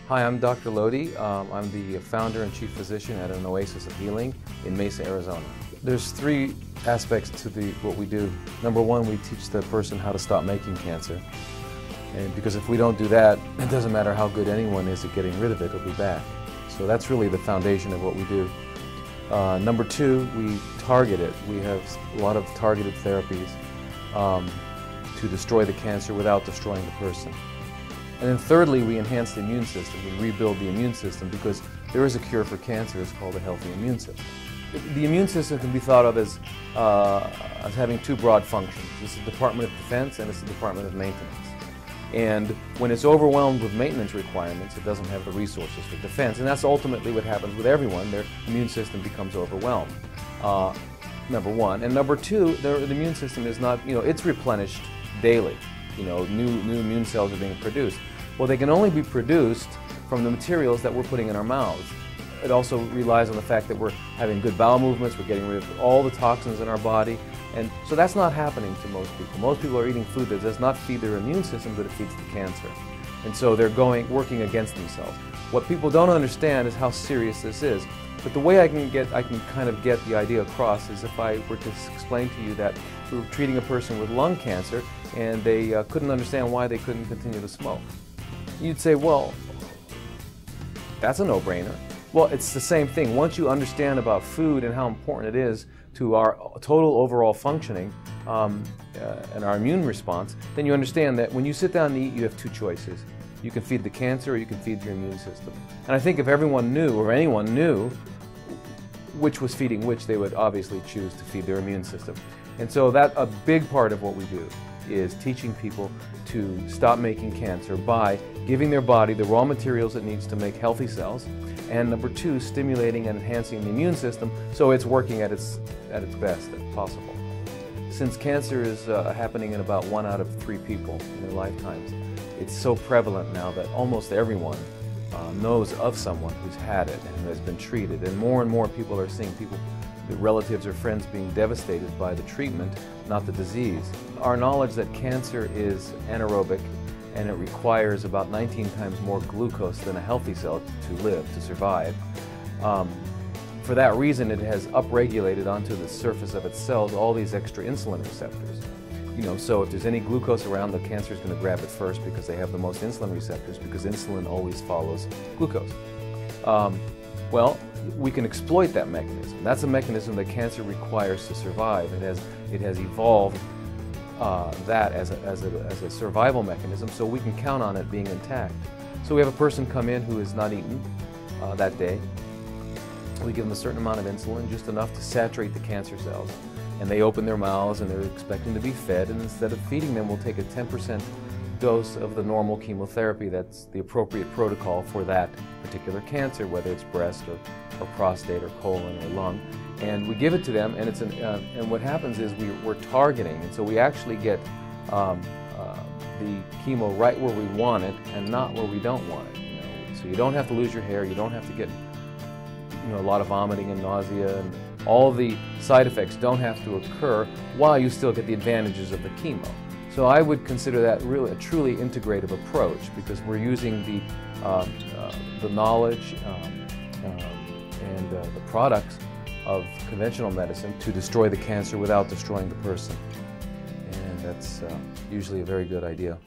Hi, I'm Dr. Lodi. I'm the founder and chief physician at an Oasis of Healing in Mesa, Arizona. There's three aspects to what we do. Number one, we teach the person how to stop making cancer. And because if we don't do that, it doesn't matter how good anyone is at getting rid of it, it'll be back. So that's really the foundation of what we do. Number two, we target it. We have a lot of targeted therapies to destroy the cancer without destroying the person. And then thirdly, we enhance the immune system. We rebuild the immune system because there is a cure for cancer. It's called a healthy immune system. The immune system can be thought of as having two broad functions. It's the Department of Defense and it's the Department of Maintenance. And when it's overwhelmed with maintenance requirements, it doesn't have the resources for defense. And that's ultimately what happens with everyone. Their immune system becomes overwhelmed, number one. And number two, the immune system is not, it's replenished daily. New immune cells are being produced. Well, they can only be produced from the materials that we're putting in our mouths. It also relies on the fact that we're having good bowel movements, we're getting rid of all the toxins in our body, and so that's not happening to most people. Most people are eating food that does not feed their immune system, but it feeds the cancer. And so they're working against themselves. What people don't understand is how serious this is. But the way I can kind of get the idea across is if I were to explain to you that we were treating a person with lung cancer and they couldn't understand why they couldn't continue to smoke. You'd say, well, that's a no-brainer. Well, it's the same thing. Once you understand about food and how important it is to our total overall functioning and our immune response, then you understand that when you sit down and eat, you have two choices. You can feed the cancer or you can feed your immune system. And I think if everyone knew, or anyone knew, which was feeding which, they would obviously choose to feed their immune system. And so a big part of what we do is teaching people to stop making cancer by giving their body the raw materials it needs to make healthy cells, and number two, stimulating and enhancing the immune system so it's working at its best as possible. Since cancer is happening in about 1 out of 3 people in their lifetimes, it's so prevalent now that almost everyone knows of someone who's had it and has been treated, and more people are seeing relatives or friends being devastated by the treatment, not the disease. Our knowledge that cancer is anaerobic and it requires about 19 times more glucose than a healthy cell to live, to survive. For that reason, it has upregulated onto the surface of its cells all these extra insulin receptors. So if there's any glucose around, the cancer is going to grab it first because they have the most insulin receptors, because insulin always follows glucose. Well, we can exploit that mechanism. That's a mechanism that cancer requires to survive. It has evolved that as a survival mechanism, so we can count on it being intact. So we have a person come in who has not eaten that day. We give them a certain amount of insulin, just enough to saturate the cancer cells. And they open their mouths and they're expecting to be fed, and instead of feeding them, we'll take a 10% dose of the normal chemotherapy. That's the appropriate protocol for that particular cancer, whether it's breast or prostate or colon or lung. And we give it to them, and and what happens is we're targeting, and so we actually get the chemo right where we want it and not where we don't want it. So you don't have to lose your hair, you don't have to get a lot of vomiting and nausea, and all the side effects don't have to occur while you still get the advantages of the chemo. So I would consider that really a truly integrative approach, because we're using the knowledge and the products of conventional medicine to destroy the cancer without destroying the person. And that's usually a very good idea.